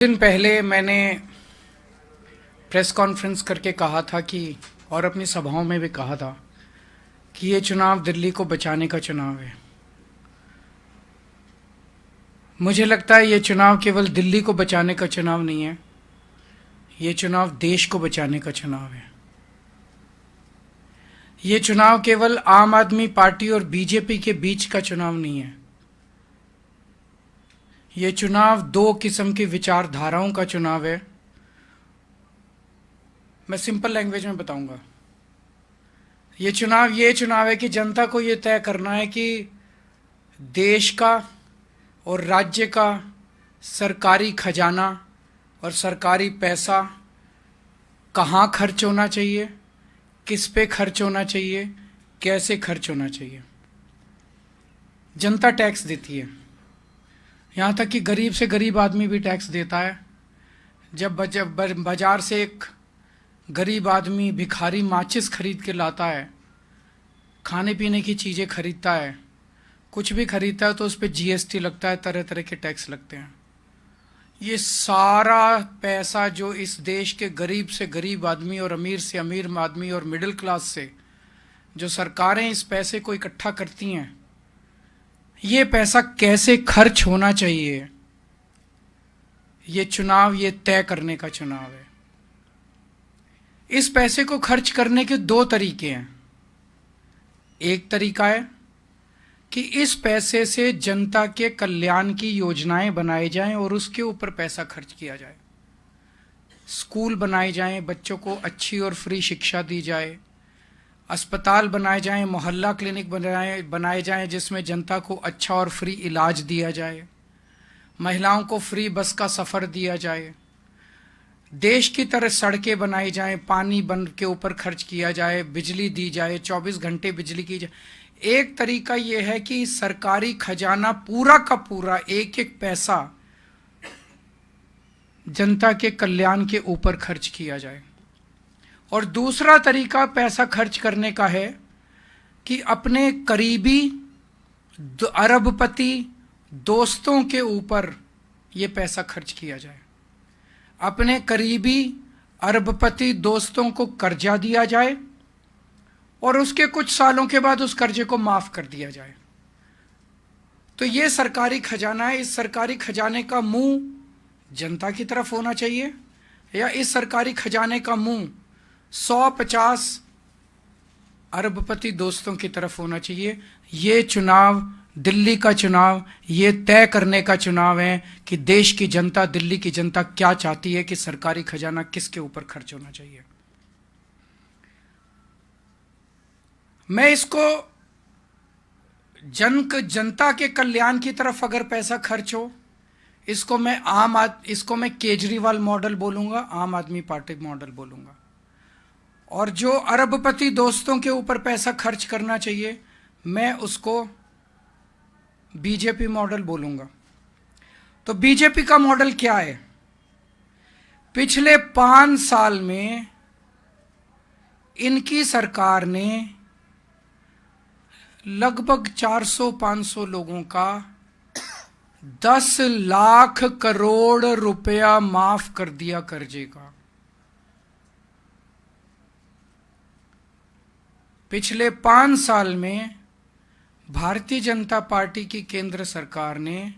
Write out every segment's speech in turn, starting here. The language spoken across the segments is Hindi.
दिन पहले मैंने प्रेस कॉन्फ्रेंस करके कहा था कि, और अपनी सभाओं में भी कहा था कि ये चुनाव दिल्ली को बचाने का चुनाव है। मुझे लगता है ये चुनाव केवल दिल्ली को बचाने का चुनाव नहीं है, ये चुनाव देश को बचाने का चुनाव है। ये चुनाव केवल आम आदमी पार्टी और बीजेपी के बीच का चुनाव नहीं है, ये चुनाव दो किस्म की विचारधाराओं का चुनाव है। मैं सिंपल लैंग्वेज में बताऊंगा। ये चुनाव है कि जनता को ये तय करना है कि देश का और राज्य का सरकारी खजाना और सरकारी पैसा कहाँ खर्च होना चाहिए, किस पे खर्च होना चाहिए, कैसे खर्च होना चाहिए। जनता टैक्स देती है, यहाँ तक कि गरीब से गरीब आदमी भी टैक्स देता है। जब बाजार से एक गरीब आदमी भिखारी माचिस खरीद के लाता है, खाने पीने की चीज़ें खरीदता है, कुछ भी खरीदता है तो उस पर जीएसटी लगता है, तरह तरह के टैक्स लगते हैं। ये सारा पैसा जो इस देश के गरीब से गरीब आदमी और अमीर से अमीर आदमी और मिडिल क्लास से जो सरकारें इस पैसे को इकट्ठा करती हैं, ये पैसा कैसे खर्च होना चाहिए, ये चुनाव ये तय करने का चुनाव है। इस पैसे को खर्च करने के दो तरीके हैं। एक तरीका है कि इस पैसे से जनता के कल्याण की योजनाएं बनाई जाएं और उसके ऊपर पैसा खर्च किया जाए। स्कूल बनाए जाएं, बच्चों को अच्छी और फ्री शिक्षा दी जाए, अस्पताल बनाए जाएं, मोहल्ला क्लिनिक बनाए जाएं जिसमें जनता को अच्छा और फ्री इलाज दिया जाए, महिलाओं को फ्री बस का सफ़र दिया जाए, देश की तरह सड़कें बनाई जाएं, पानी बंद के ऊपर खर्च किया जाए, बिजली दी जाए, 24 घंटे बिजली की जाए। एक तरीका यह है कि सरकारी खजाना पूरा का पूरा एक एक पैसा जनता के कल्याण के ऊपर खर्च किया जाए। और दूसरा तरीका पैसा खर्च करने का है कि अपने करीबी अरबपति दोस्तों के ऊपर यह पैसा खर्च किया जाए। अपने करीबी अरबपति दोस्तों को कर्जा दिया जाए और उसके कुछ सालों के बाद उस कर्जे को माफ कर दिया जाए। तो ये सरकारी खजाना है। इस सरकारी खजाने का मुंह जनता की तरफ होना चाहिए या इस सरकारी खजाने का मुंह 150 अरबपति दोस्तों की तरफ होना चाहिए। ये चुनाव, दिल्ली का चुनाव, ये तय करने का चुनाव है कि देश की जनता, दिल्ली की जनता क्या चाहती है कि सरकारी खजाना किसके ऊपर खर्च होना चाहिए। मैं इसको जनता के कल्याण की तरफ अगर पैसा खर्च हो, इसको मैं केजरीवाल मॉडल बोलूंगा, आम आदमी पार्टी मॉडल बोलूंगा। और जो अरबपति दोस्तों के ऊपर पैसा खर्च करना चाहिए, मैं उसको बीजेपी मॉडल बोलूंगा। तो बीजेपी का मॉडल क्या है? पिछले 5 साल में इनकी सरकार ने लगभग 400-500 लोगों का 10 लाख करोड़ रुपया माफ कर दिया कर्जे का। पिछले 5 साल में भारतीय जनता पार्टी की केंद्र सरकार ने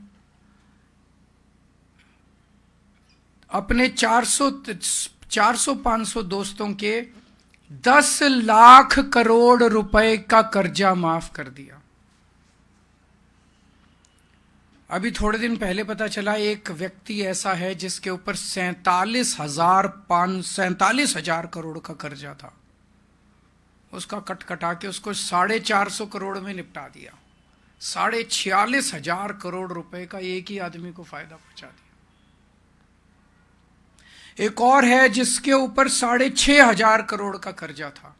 अपने 400-500 दोस्तों के 10 लाख करोड़ रुपए का कर्जा माफ कर दिया। अभी थोड़े दिन पहले पता चला एक व्यक्ति ऐसा है जिसके ऊपर 47,000 करोड़ का कर्जा था। उसका कटा के उसको 450 करोड़ में निपटा दिया। 46,500 करोड़ रुपए का एक ही आदमी को फायदा पहुंचा दिया। एक और है जिसके ऊपर 6,500 करोड़ का कर्जा था,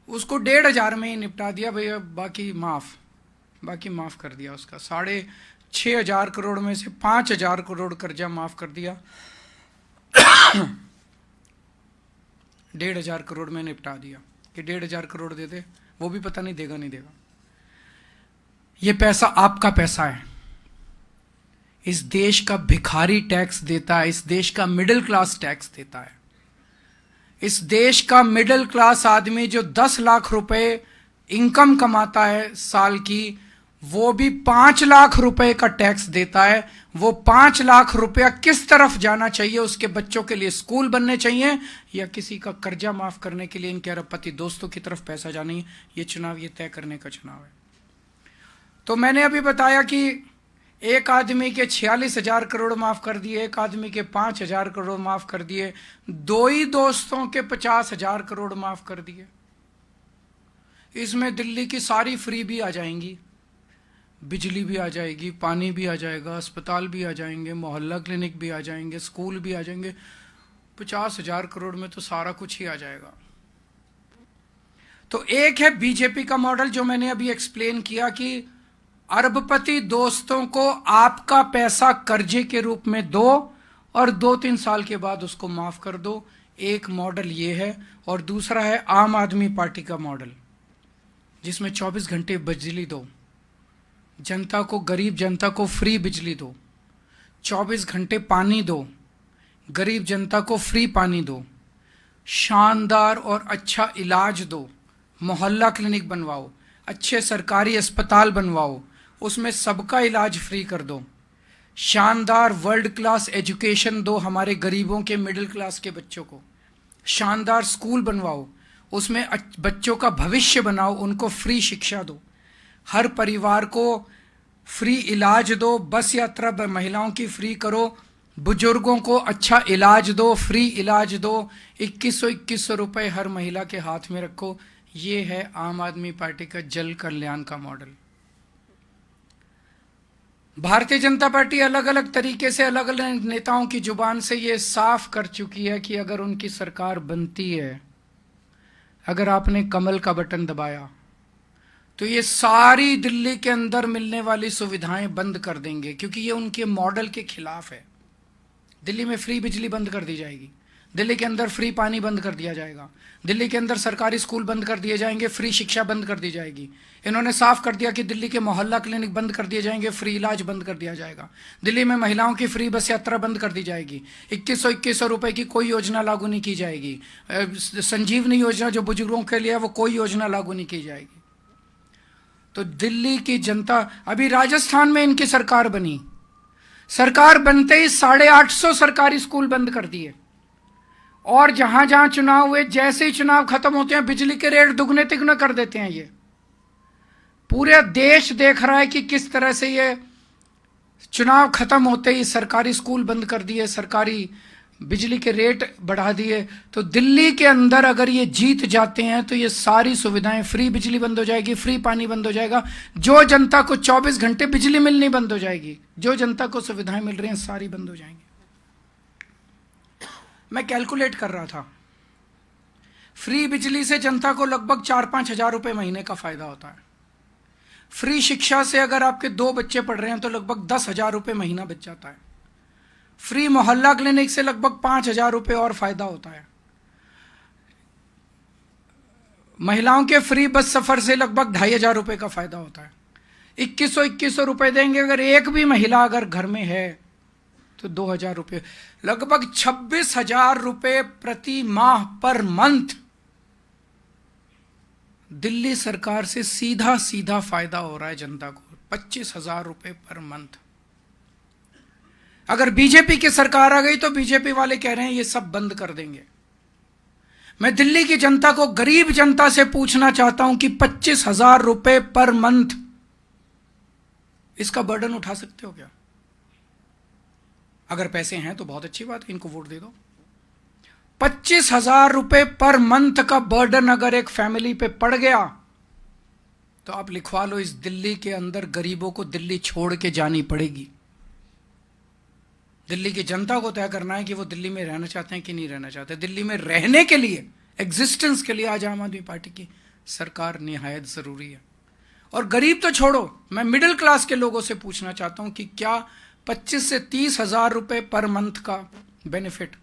उसको 1,500 में ही निपटा दिया। भैया बाकी माफ कर दिया। उसका 6,500 करोड़ में से 5,000 करोड़ कर्जा माफ कर दिया, 1,500 करोड़ में निपटा दिया कि 1,500 करोड़ दे दे, वो भी पता नहीं देगा नहीं देगा। ये पैसा आपका पैसा है, इस देश का भिखारी टैक्स देता है, इस देश का मिडिल क्लास टैक्स देता है। इस देश का मिडिल क्लास आदमी जो 10 लाख रुपए इनकम कमाता है साल की, वो भी 5 लाख रुपए का टैक्स देता है। वो 5 लाख रुपया किस तरफ जाना चाहिए? उसके बच्चों के लिए स्कूल बनने चाहिए या किसी का कर्जा माफ करने के लिए इनके अरबपति दोस्तों की तरफ पैसा जाना है? ये चुनाव ये तय करने का चुनाव है। तो मैंने अभी बताया कि एक आदमी के 46,000 करोड़ माफ कर दिए, एक आदमी के 5,000 करोड़ माफ कर दिए, 2 ही दोस्तों के 50,000 करोड़ माफ कर दिए। इसमें दिल्ली की सारी फ्री भी आ जाएंगी, बिजली भी आ जाएगी, पानी भी आ जाएगा, अस्पताल भी आ जाएंगे, मोहल्ला क्लिनिक भी आ जाएंगे, स्कूल भी आ जाएंगे। 50,000 करोड़ में तो सारा कुछ ही आ जाएगा। तो एक है बीजेपी का मॉडल जो मैंने अभी एक्सप्लेन किया कि अरबपति दोस्तों को आपका पैसा कर्जे के रूप में दो और 2-3 साल के बाद उसको माफ कर दो। एक मॉडल ये है। और दूसरा है आम आदमी पार्टी का मॉडल, जिसमें 24 घंटे बिजली दो, जनता को, गरीब जनता को फ्री बिजली दो, 24 घंटे पानी दो, गरीब जनता को फ्री पानी दो, शानदार और अच्छा इलाज दो, मोहल्ला क्लिनिक बनवाओ, अच्छे सरकारी अस्पताल बनवाओ, उसमें सबका इलाज फ्री कर दो, शानदार वर्ल्ड क्लास एजुकेशन दो हमारे गरीबों के, मिडिल क्लास के बच्चों को, शानदार स्कूल बनवाओ, उसमें बच्चों का भविष्य बनाओ, उनको फ्री शिक्षा दो, हर परिवार को फ्री इलाज दो, बस यात्रा महिलाओं की फ्री करो, बुजुर्गों को अच्छा इलाज दो, फ्री इलाज दो, 2100 रुपए हर महिला के हाथ में रखो। ये है आम आदमी पार्टी का जल कल्याण का मॉडल। भारतीय जनता पार्टी अलग अलग तरीके से अलग अलग नेताओं की जुबान से ये साफ कर चुकी है कि अगर उनकी सरकार बनती है, अगर आपने कमल का बटन दबाया, तो ये सारी दिल्ली के अंदर मिलने वाली सुविधाएं बंद कर देंगे, क्योंकि ये उनके मॉडल के खिलाफ है। दिल्ली में फ्री बिजली बंद कर दी जाएगी, दिल्ली के अंदर फ्री पानी बंद कर दिया जाएगा, दिल्ली के अंदर सरकारी स्कूल बंद कर दिए जाएंगे, फ्री शिक्षा बंद कर दी जाएगी। इन्होंने साफ कर दिया कि दिल्ली के मोहल्ला क्लिनिक बंद कर दिए जाएंगे, फ्री इलाज बंद कर दिया जाएगा, दिल्ली में महिलाओं की फ्री बस यात्रा बंद कर दी जाएगी, 2100 रुपए की कोई योजना लागू नहीं की जाएगी, संजीवनी योजना जो बुजुर्गों के लिए है वो कोई योजना लागू नहीं की जाएगी। तो दिल्ली की जनता, अभी राजस्थान में इनकी सरकार बनी, सरकार बनते ही 850 सरकारी स्कूल बंद कर दिए, और जहां जहां चुनाव हुए, जैसे ही चुनाव खत्म होते हैं बिजली के रेट दुगने तिगुने कर देते हैं। ये पूरे देश देख रहा है कि किस तरह से ये चुनाव खत्म होते ही सरकारी स्कूल बंद कर दिए, सरकारी बिजली के रेट बढ़ा दिए। तो दिल्ली के अंदर अगर ये जीत जाते हैं तो ये सारी सुविधाएं, फ्री बिजली बंद हो जाएगी, फ्री पानी बंद हो जाएगा, जो जनता को 24 घंटे बिजली मिलनी बंद हो जाएगी, जो जनता को सुविधाएं मिल रही हैं सारी बंद हो जाएंगी। मैं कैलकुलेट कर रहा था, फ्री बिजली से जनता को लगभग 4-5 हजार रुपए महीने का फायदा होता है। फ्री शिक्षा से अगर आपके 2 बच्चे पढ़ रहे हैं तो लगभग 10,000 रुपए महीना बच जाता है। फ्री मोहल्ला क्लिनिक से लगभग 5,000 रुपए और फायदा होता है। महिलाओं के फ्री बस सफर से लगभग 2,500 रुपए का फायदा होता है। 2100 रुपए देंगे, अगर एक भी महिला अगर घर में है तो 2,000 रुपए, लगभग 26,000 रुपए प्रति माह पर मंथ दिल्ली सरकार से सीधा सीधा फायदा हो रहा है जनता को, 25,000 रुपए पर मंथ। अगर बीजेपी की सरकार आ गई तो बीजेपी वाले कह रहे हैं ये सब बंद कर देंगे। मैं दिल्ली की जनता को, गरीब जनता से पूछना चाहता हूं कि 25,000 रुपए पर मंथ इसका बर्डन उठा सकते हो क्या? अगर पैसे हैं तो बहुत अच्छी बात है, इनको वोट दे दो। 25,000 रुपए पर मंथ का बर्डन अगर एक फैमिली पे पड़ गया तो आप लिखवा लो, इस दिल्ली के अंदर गरीबों को दिल्ली छोड़ के जानी पड़ेगी। दिल्ली की जनता को तय करना है कि वो दिल्ली में रहना चाहते हैं कि नहीं रहना चाहते। दिल्ली में रहने के लिए, एग्जिस्टेंस के लिए आज आम आदमी पार्टी की सरकार निहायत जरूरी है। और गरीब तो छोड़ो, मैं मिडिल क्लास के लोगों से पूछना चाहता हूं कि क्या 25 से 30,000 रुपए पर मंथ का बेनिफिट,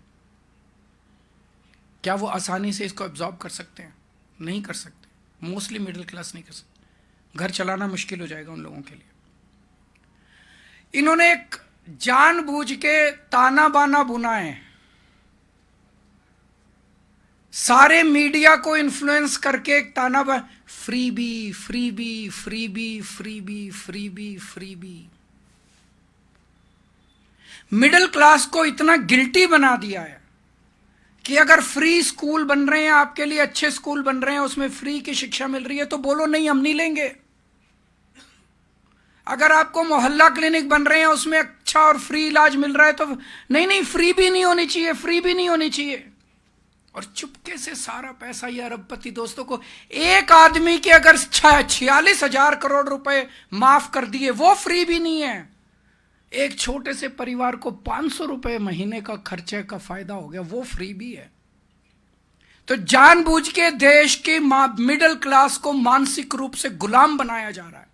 क्या वो आसानी से इसको एब्जॉर्ब कर सकते हैं? नहीं कर सकते। मोस्टली मिडिल क्लास नहीं कर सकते। घर चलाना मुश्किल हो जाएगा उन लोगों के लिए। इन्होंने एक जानबूझ के ताना बाना बुनाएं, सारे मीडिया को इन्फ्लुएंस करके एक ताना freebie freebie freebie freebie freebie freebie. Middle class को इतना गिल्टी बना दिया है कि अगर फ्री स्कूल बन रहे हैं, आपके लिए अच्छे स्कूल बन रहे हैं, उसमें फ्री की शिक्षा मिल रही है, तो बोलो नहीं, हम नहीं लेंगे। अगर आपको मोहल्ला क्लिनिक बन रहे हैं, उसमें अच्छा और फ्री इलाज मिल रहा है, तो नहीं नहीं, फ्री भी नहीं होनी चाहिए, फ्री भी नहीं होनी चाहिए। और चुपके से सारा पैसा ये अरबपति दोस्तों को, एक आदमी के अगर 46,000 करोड़ रुपए माफ कर दिए, वो फ्री भी नहीं है। एक छोटे से परिवार को 500 रुपए महीने का खर्चे का फायदा हो गया, वो फ्री भी है। तो जानबूझ के देश के मिडिल क्लास को मानसिक रूप से गुलाम बनाया जा रहा है।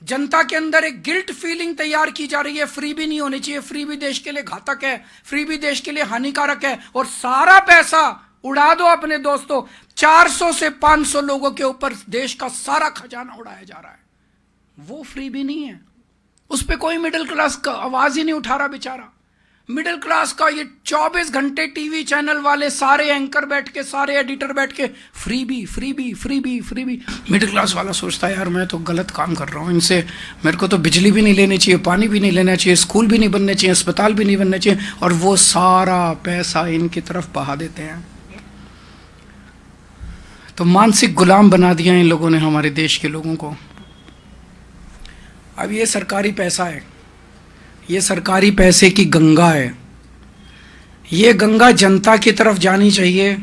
जनता के अंदर एक गिल्ट फीलिंग तैयार की जा रही है, फ्री भी नहीं होनी चाहिए, फ्री भी देश के लिए घातक है, फ्री भी देश के लिए हानिकारक है, और सारा पैसा उड़ा दो अपने दोस्तों। 400 से 500 लोगों के ऊपर देश का सारा खजाना उड़ाया जा रहा है, वो फ्री भी नहीं है। उस पर कोई मिडिल क्लास का आवाज ही नहीं उठा रहा बेचारा। मिडिल क्लास का ये 24 घंटे टीवी चैनल वाले सारे एंकर बैठ के, सारे एडिटर बैठ के freebie freebie freebie freebie. Middle class वाला सोचता है यार मैं तो गलत काम कर रहा हूँ, इनसे मेरे को तो बिजली भी नहीं लेनी चाहिए, पानी भी नहीं लेना चाहिए, स्कूल भी नहीं बनने चाहिए, अस्पताल भी नहीं बनने चाहिए, और वो सारा पैसा इनकी तरफ बहा देते हैं। तो मानसिक गुलाम बना दिया इन लोगों ने हमारे देश के लोगों को। अब ये सरकारी पैसा है, ये सरकारी पैसे की गंगा है, ये गंगा जनता की तरफ जानी चाहिए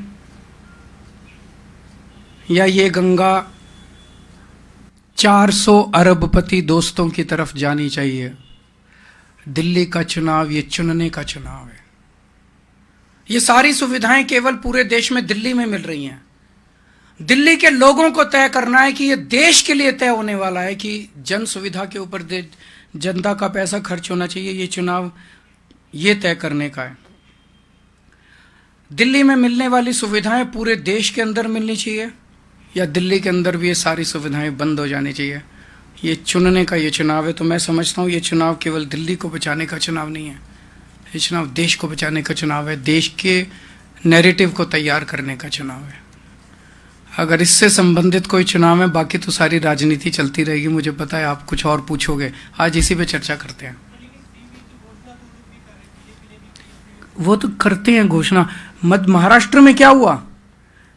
या ये गंगा 400 अरबपति दोस्तों की तरफ जानी चाहिए। दिल्ली का चुनाव ये चुनने का चुनाव है। ये सारी सुविधाएं केवल पूरे देश में दिल्ली में मिल रही हैं। दिल्ली के लोगों को तय करना है कि ये देश के लिए तय होने वाला है कि जन सुविधा के ऊपर जनता का पैसा खर्च होना चाहिए। ये चुनाव ये तय करने का है। दिल्ली में मिलने वाली सुविधाएं पूरे देश के अंदर मिलनी चाहिए या दिल्ली के अंदर भी ये सारी सुविधाएं बंद हो जानी चाहिए। ये चुनने का ये चुनाव है। तो मैं समझता हूँ ये चुनाव केवल दिल्ली को बचाने का चुनाव नहीं है, ये चुनाव देश को बचाने का चुनाव है, देश के नैरेटिव को तैयार करने का चुनाव है। अगर इससे संबंधित कोई चुनाव है, बाकी तो सारी राजनीति चलती रहेगी। मुझे पता है आप कुछ और पूछोगे, आज इसी पे चर्चा करते हैं। वो तो करते हैं घोषणा। महाराष्ट्र में क्या हुआ,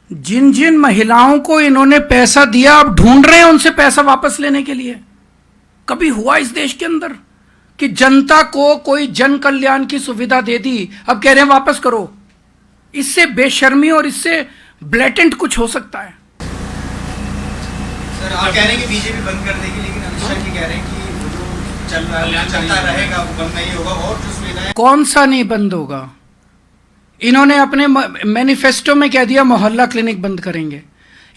जिन जिन महिलाओं को इन्होंने पैसा दिया अब ढूंढ रहे हैं उनसे पैसा वापस लेने के लिए। कभी हुआ इस देश के अंदर कि जनता को कोई जन कल्याण की सुविधा दे दी, अब कह रहे हैं वापस करो? इससे बेशर्मी और इससे ब्लैटेंट कुछ हो सकता है? सर आप कह रहे हैं कि बीजेपी बंद कर देगी, लेकिन अमित शाह जी कह रहे हैं कि वो जो चल रहा है चलता रहेगा, वो बंद नहीं होगा। और जो सुविधाएं कौन सा नहीं बंद होगा? इन्होंने अपने मैनिफेस्टो में कह दिया मोहल्ला क्लिनिक बंद करेंगे,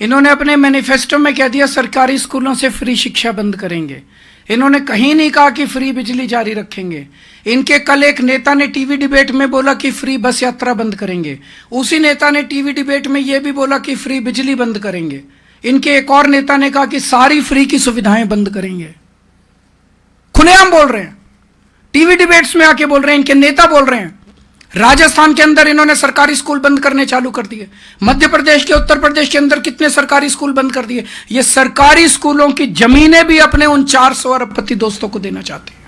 इन्होंने अपने मैनिफेस्टो में कह दिया सरकारी स्कूलों से फ्री शिक्षा बंद करेंगे, इन्होंने कहीं नहीं कहा कि फ्री बिजली जारी रखेंगे। इनके कल एक नेता ने टीवी डिबेट में बोला कि फ्री बस यात्रा बंद करेंगे, उसी नेता ने टीवी डिबेट में यह भी बोला कि फ्री बिजली बंद करेंगे। इनके एक और नेता ने कहा कि सारी फ्री की सुविधाएं बंद करेंगे। खुलेआम बोल रहे हैं, टीवी डिबेट्स में आके बोल रहे हैं, इनके नेता बोल रहे हैं। राजस्थान के अंदर इन्होंने सरकारी स्कूल बंद करने चालू कर दिए, मध्य प्रदेश के, उत्तर प्रदेश के अंदर कितने सरकारी स्कूल बंद कर दिए। ये सरकारी स्कूलों की जमीनें भी अपने उन 400 अरबपति दोस्तों को देना चाहते हैं।